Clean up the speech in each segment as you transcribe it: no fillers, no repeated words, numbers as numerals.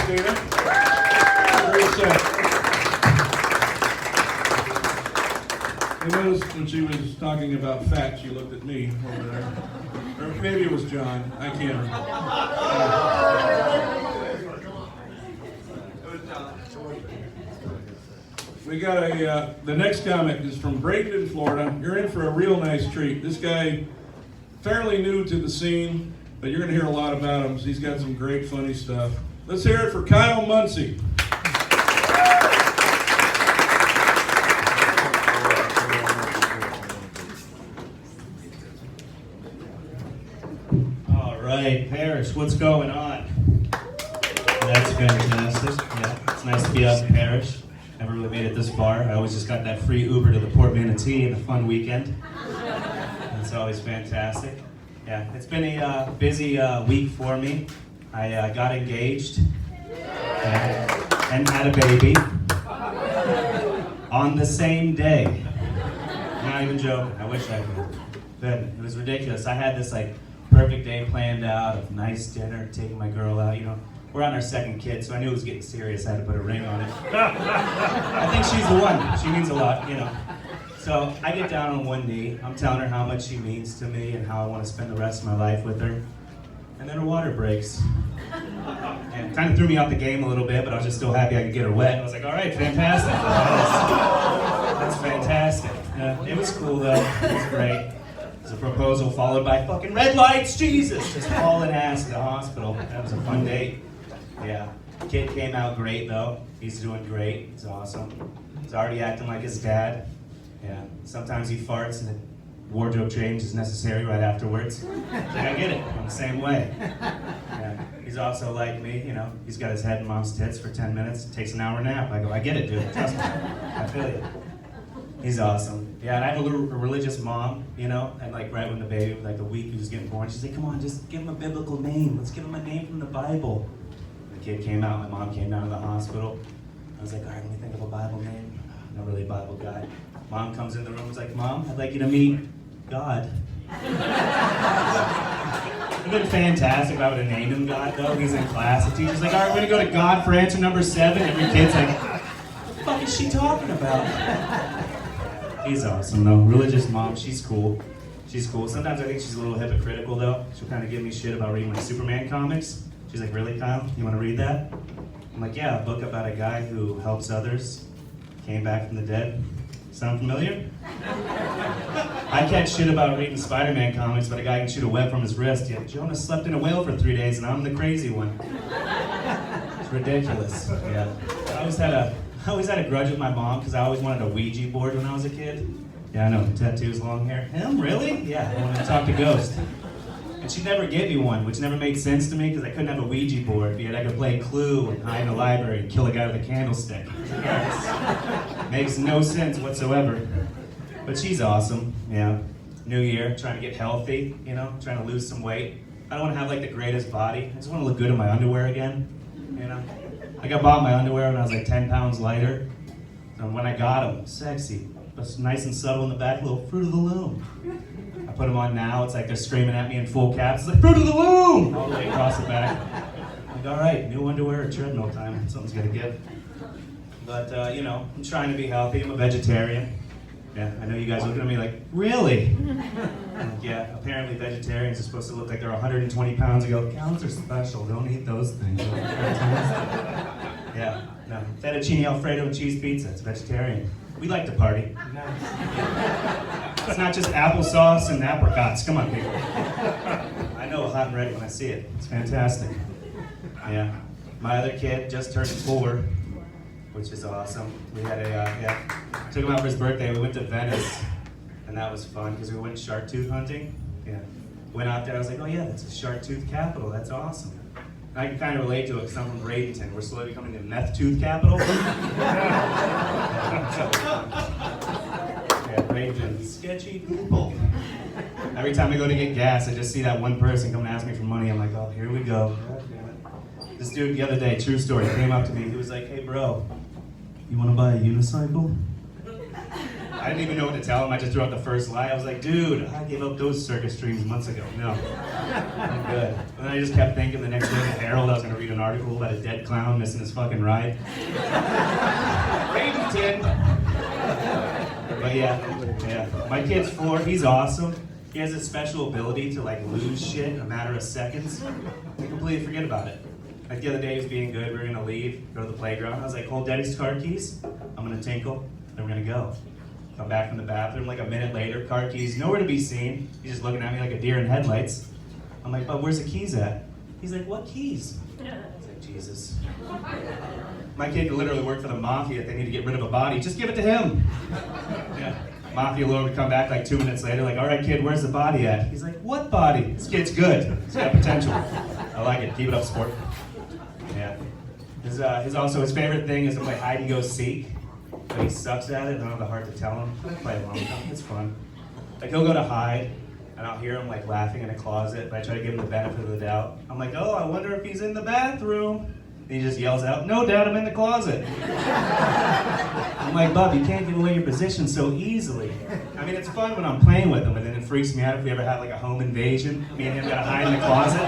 Christina. Great set. I noticed when she was talking about fat, she looked at me over there. Or maybe it was John. I can't remember. We got the next comic is from Bradenton, Florida. You're in for a real nice treat. This guy, fairly new to the scene, but you're going to hear a lot about him. He's got some great funny stuff. Let's hear it for Kyle Muncie. All right, Parrish, what's going on? That's fantastic. Yeah, it's nice to be out in Parrish. Never really made it this far. I always just got that free Uber to the Port Manatee and a fun weekend. It's always fantastic. Yeah, it's been a busy week for me. I got engaged and had a baby on the same day. I'm not even joking. I wish I could. But it was ridiculous. I had this like perfect day planned out of nice dinner, taking my girl out. You know, we're on our second kid, so I knew it was getting serious. I had to put a ring on it. I think she's the one. She means a lot, you know. So I get down on one knee. I'm telling her how much she means to me and how I want to spend the rest of my life with her. And then her water breaks. And kind of threw me out the game a little bit, but I was just still happy I could get her wet. And I was like, all right, fantastic. That's fantastic. It was cool though. It was great. It was a proposal followed by fucking red lights. Jesus, just hauling ass to the hospital. That was a fun date. Yeah. Kid came out great though. He's doing great. He's awesome. He's already acting like his dad. Yeah. Sometimes he farts and the wardrobe change is necessary right afterwards. I get it. I'm the same way. Yeah. He's also like me, you know. He's got his head in mom's tits for 10 minutes. Takes an hour nap. I go, I get it, dude. Trust me. I feel you. He's awesome. Yeah, and I have a religious mom, you know, and like right when the baby, like the week he was getting born, she's like, come on, just give him a biblical name. Let's give him a name from the Bible. The kid came out, my mom came down to the hospital. I was like, all right, let me think of a Bible name. Not really a Bible guy. Mom comes in the room and was like, Mom, I'd like you to meet God. It would have been fantastic if I would have named him God, though. He's in class. The teacher's like, all right, we're going to go to God for answer number 7. Every kid's like, what the fuck is she talking about? He's awesome, though. Religious mom, she's cool. She's cool. Sometimes I think she's a little hypocritical, though. She'll kind of give me shit about reading my Superman comics. She's like, really, Kyle? You want to read that? I'm like, yeah, a book about a guy who helps others, came back from the dead. Sound familiar? I catch shit about reading Spider-Man comics, but a guy can shoot a web from his wrist. Yet Jonah slept in a whale for 3 days, and I'm the crazy one. It's ridiculous. Yeah. I always had a grudge with my mom because I always wanted a Ouija board when I was a kid. Yeah, I know. Tattoos, long hair. Him? Really? Yeah. I wanted to talk to ghosts. And she never gave me one, which never made sense to me because I couldn't have a Ouija board, yet I could play Clue and hide in the library and kill a guy with a candlestick. Yes. Makes no sense whatsoever. But she's awesome, yeah. New year, trying to get healthy, you know, trying to lose some weight. I don't want to have like the greatest body. I just want to look good in my underwear again, you know. I bought my underwear when I was like 10 pounds lighter. And when I got them, sexy, but nice and subtle in the back, little Fruit of the Loom. I put them on now, it's like they're screaming at me in full caps. It's like, Fruit of the Loom! All the way across the back. I'm like, all right, new underwear at treadmill time. Something's gonna give. But, you know, I'm trying to be healthy. I'm a vegetarian. Yeah, I know you guys looking at me like, really? Like, yeah, apparently vegetarians are supposed to look like they're 120 pounds ago. Cows are special, don't eat those things. Yeah, no, fettuccine Alfredo and cheese pizza, it's vegetarian. We like to party. It's not just applesauce and apricots, come on people. I know hot and ready when I see it, it's fantastic. Yeah, my other kid just turned 4. Which is awesome. We had took him out for his birthday. We went to Venice, and that was fun because we went shark tooth hunting. Yeah, went out there. I was like, oh yeah, that's a shark tooth capital. That's awesome. And I can kind of relate to it because I'm from Bradenton. We're slowly becoming the meth tooth capital. Yeah, Bradenton, sketchy people. Every time I go to get gas, I just see that one person come and ask me for money. I'm like, oh, here we go. This dude the other day, true story, came up to me. He was like, hey bro, you want to buy a unicycle? I I didn't even know what to tell him. I just threw out the first lie. I was like, dude, I gave up those circus dreams months ago. No, I'm good. And then I just kept thinking the next day in the Herald I was gonna read an article about a dead clown missing his fucking ride. Bradenton. But yeah. My kid's 4, he's awesome. He has a special ability to like lose shit in a matter of seconds and completely forget about it. Like the other day he was being good, we were gonna leave, go to the playground. I was like, hold Daddy's car keys, I'm gonna tinkle, then we're gonna go. Come back from the bathroom, like a minute later, car keys, nowhere to be seen. He's just looking at me like a deer in headlights. I'm like, but where's the keys at? He's like, what keys? I was like, Jesus. My kid could literally work for the mafia if they need to get rid of a body, just give it to him. Yeah. Mafia lord would come back like 2 minutes later, like, all right kid, where's the body at? He's like, what body? This kid's good, he's got potential. I like it, keep it up, sport. Yeah. His favorite thing is to play hide and go seek, but he sucks at it. I don't have the heart to tell him. Play along with him. It's fun. Like he'll go to hide, and I'll hear him like laughing in a closet, but I try to give him the benefit of the doubt. I'm like, oh, I wonder if he's in the bathroom. And he just yells out, no, Dad, I'm in the closet. I'm like, Bub, you can't give away your position so easily. I mean, it's fun when I'm playing with him, and then it freaks me out if we ever have like a home invasion. Me and him gotta hide in the closet.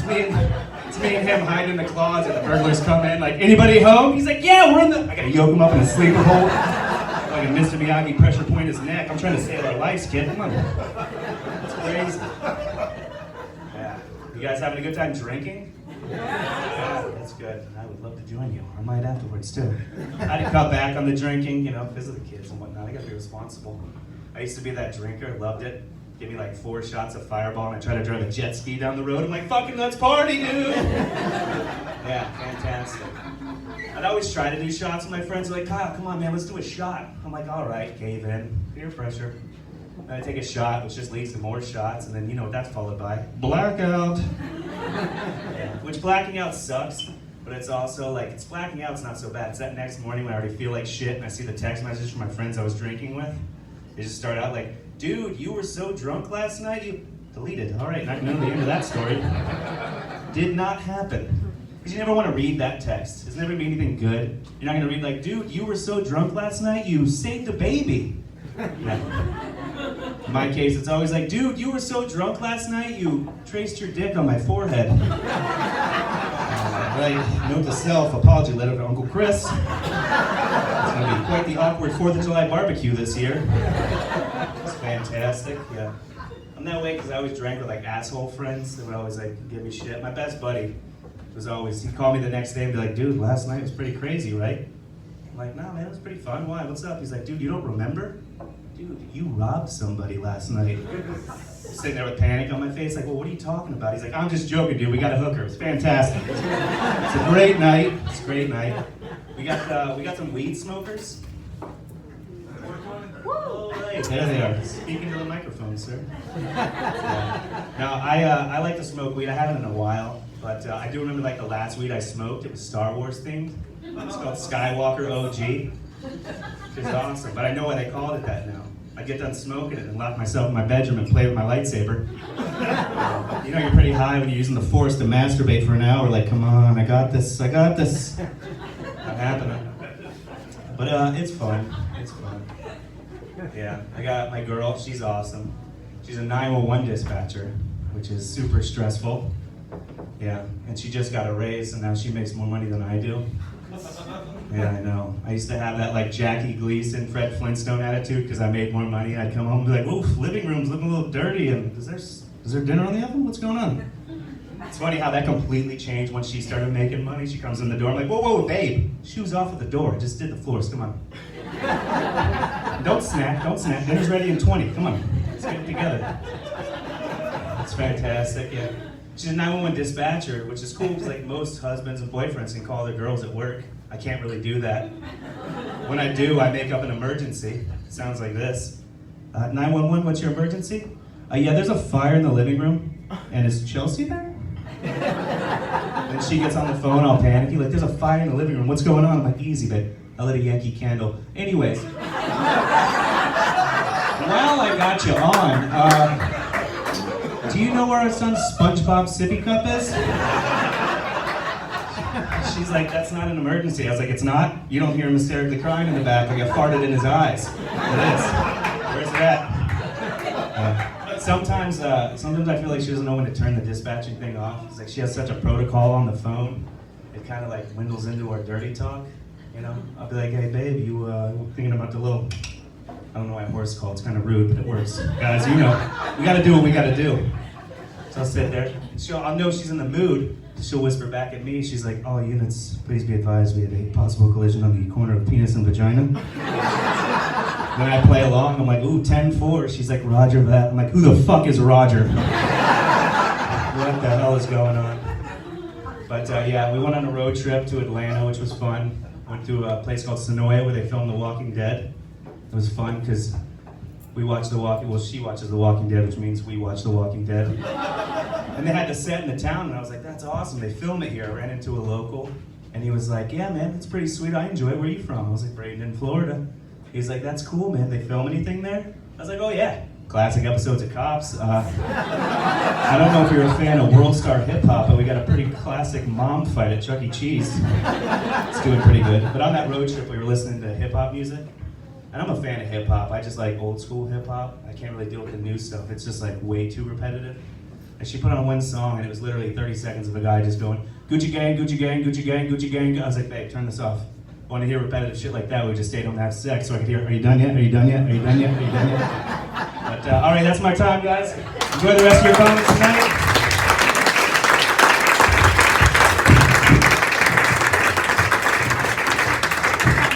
Yeah. It's me and him hiding in the closet. The burglars come in, like, anybody home? He's like, yeah, we're in the... I gotta yoke him up in a sleeper hole. Like a Mr. Miyagi pressure point his neck. I'm trying to save our lives, kid. Come on. It's crazy. Yeah. You guys having a good time drinking? Yeah, that's good. I would love to join you. I might afterwards, too. I had to cut back on the drinking, because of the kids and whatnot. I gotta be responsible. I used to be that drinker, loved it. Give me like 4 shots of Fireball and I try to drive a jet ski down the road. I'm like, fucking let's party, dude! Yeah, fantastic. I'd always try to do shots with my friends. They're like, Kyle, come on, man, let's do a shot. I'm like, all right, cave in. Peer pressure. Then I take a shot, which just leads to more shots, and then you know what that's followed by? Blackout! Yeah. Which blacking out sucks, but it's also like, it's blacking out's not so bad. It's that next morning when I already feel like shit and I see the text messages from my friends I was drinking with. They just start out like, dude, you were so drunk last night, you deleted. All right, not gonna know the end of that story. Did not happen. Because you never want to read that text. It's never gonna be anything good. You're not gonna read like, dude, you were so drunk last night, you saved a baby. No. In my case, it's always like, dude, you were so drunk last night, you traced your dick on my forehead. Right, note to self, apology letter to Uncle Chris. It's gonna be quite the awkward 4th of July barbecue this year. It's fantastic, yeah. I'm that way because I always drank with like asshole friends that would always like give me shit. My best buddy was always, he'd call me the next day and be like, dude, last night was pretty crazy, right? I'm like, nah, man, it was pretty fun. Why? What's up? He's like, dude, you don't remember? Dude, you robbed somebody last night. Sitting there with panic on my face, like, well, what are you talking about? He's like, I'm just joking, dude. We got a hooker. It's fantastic. It's a great night. It's a great night. We got some weed smokers. Oh, right. There they are. Speaking to the microphone, sir. Yeah. Now, I like to smoke weed. I haven't in a while, but I do remember like the last weed I smoked. It was Star Wars themed. It's called Skywalker OG. Which is awesome, but I know why they called it that now. I get done smoking it and lock myself in my bedroom and play with my lightsaber. You know you're pretty high when you're using the Force to masturbate for an hour, like, come on, I got this. Not happening. But it's fun. It's fun. Yeah, I got my girl, she's awesome. She's a 911 dispatcher, which is super stressful. Yeah, and she just got a raise, and now she makes more money than I do. Yeah, I know. I used to have that like Jackie Gleason, Fred Flintstone attitude because I made more money. I'd come home and be like, oof, living room's looking a little dirty, and is there dinner on the oven? What's going on? It's funny how that completely changed when she started making money. She comes in the door, I'm like, whoa, babe, shoes off at the door. Just did the floors, come on. Don't snap. Dinner's ready in 20, come on. Let's get it together. It's fantastic, yeah. She's a 911 dispatcher, which is cool because like most husbands and boyfriends can call their girls at work. I can't really do that. When I do, I make up an emergency. It sounds like this. 911, what's your emergency? Yeah, there's a fire in the living room. And is Chelsea there? Then she gets on the phone all panicky, like, there's a fire in the living room. What's going on? I'm like, easy, babe. I lit a Yankee candle. Anyways. Well, I got you on. Do you know where our son's SpongeBob sippy cup is? She's like, that's not an emergency. I was like, it's not? You don't hear him hysterically crying in the back like I farted in his eyes. It is. Where's it at? Sometimes I feel like she doesn't know when to turn the dispatching thing off. It's like she has such a protocol on the phone. It kind of like dwindles into our dirty talk, you know? I'll be like, hey babe, you thinking about the little, I don't know why horse call, it's kind of rude, but it works. Guys, you know, we gotta do what we gotta do. So I'll sit there, I'll know she's in the mood. She'll whisper back at me, she's like, all units, please be advised we have a possible collision on the corner of penis and vagina. Then I play along, I'm like, ooh, 10-4. She's like, Roger that. I'm like, who the fuck is Roger? What the hell is going on? But yeah, we went on a road trip to Atlanta, which was fun. Went to a place called Sonoya where they filmed The Walking Dead. It was fun because we watched she watches The Walking Dead, which means we watch The Walking Dead. And they had the set in the town, and I was like, that's awesome, they film it here. I ran into a local, and he was like, yeah man, it's pretty sweet, I enjoy it, where are you from? I was like, Bradenton, Florida. He's like, that's cool man, they film anything there? I was like, oh yeah, classic episodes of Cops. I don't know if you're a fan of World Star Hip Hop, but we got a pretty classic mom fight at Chuck E. Cheese. It's doing pretty good. But on that road trip, we were listening to hip hop music. And I'm a fan of hip hop. I just like old school hip hop. I can't really deal with the new stuff. It's just like way too repetitive. And she put on one song, and it was literally 30 seconds of a guy just going, Gucci gang, Gucci gang, Gucci gang, Gucci gang. I was like, babe, turn this off. I want to hear repetitive shit like that. We just stay, don't have sex, so I could hear, are you done yet? Are you done yet? Are you done yet? Are you done yet? But all right, that's my time, guys. Enjoy the rest of your comments tonight.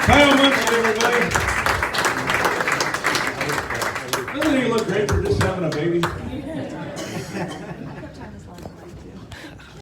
Kyle Muncie, everybody. Doesn't he look great for just having a baby?